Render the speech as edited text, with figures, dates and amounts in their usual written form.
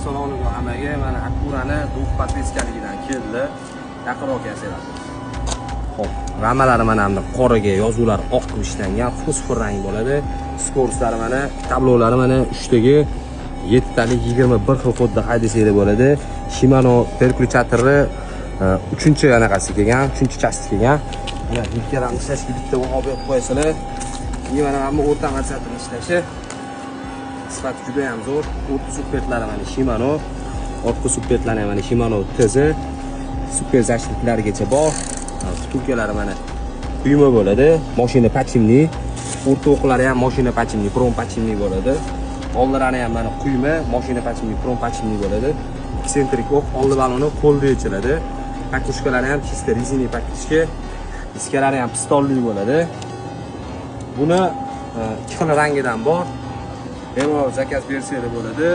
Assalomu alaykum hammaga. Mana Akurani duh podpiskaligidan keldi. Yaqinroq kelsalar. Xo'p, ramalari mana bunda qoraga yozuvlar oq ishlangan, fosfor rang bo'ladi. Skorslari mana, tablolari mana 3 taga 7 talik 21 xil kodda haydasanglar bo'ladi. Shimano perkulyatori 3-anaqasi kelgan, 3-chasti kelgan. Mana ikkalamni ishlashga bitta olib qo'yasizlar. Mana hamma o'rta matsatini ishlashi sifati juda ham zo'r. Orqa suppetlari mana Shimano, orqa suppetlari mana Shimano TZ, super zashitlargacha bor. Vtulkalari mana quyma bo'ladi, mashina pachimli, o'rta o'qlari ham mashina pachimli, prom pachimli bo'ladi. Oldilari ham mana quyma, mashina pachimli, prom pachimli bo'ladi. Eksentrik o'q, oldi baloni qo'lda yechiladi. Pakushkalari ham chista rezina pakushka, diskalari ham pistonli bo'ladi. Buni ikki xil rangidan bor. Bemalol zakaz bersanglar bo'ladi.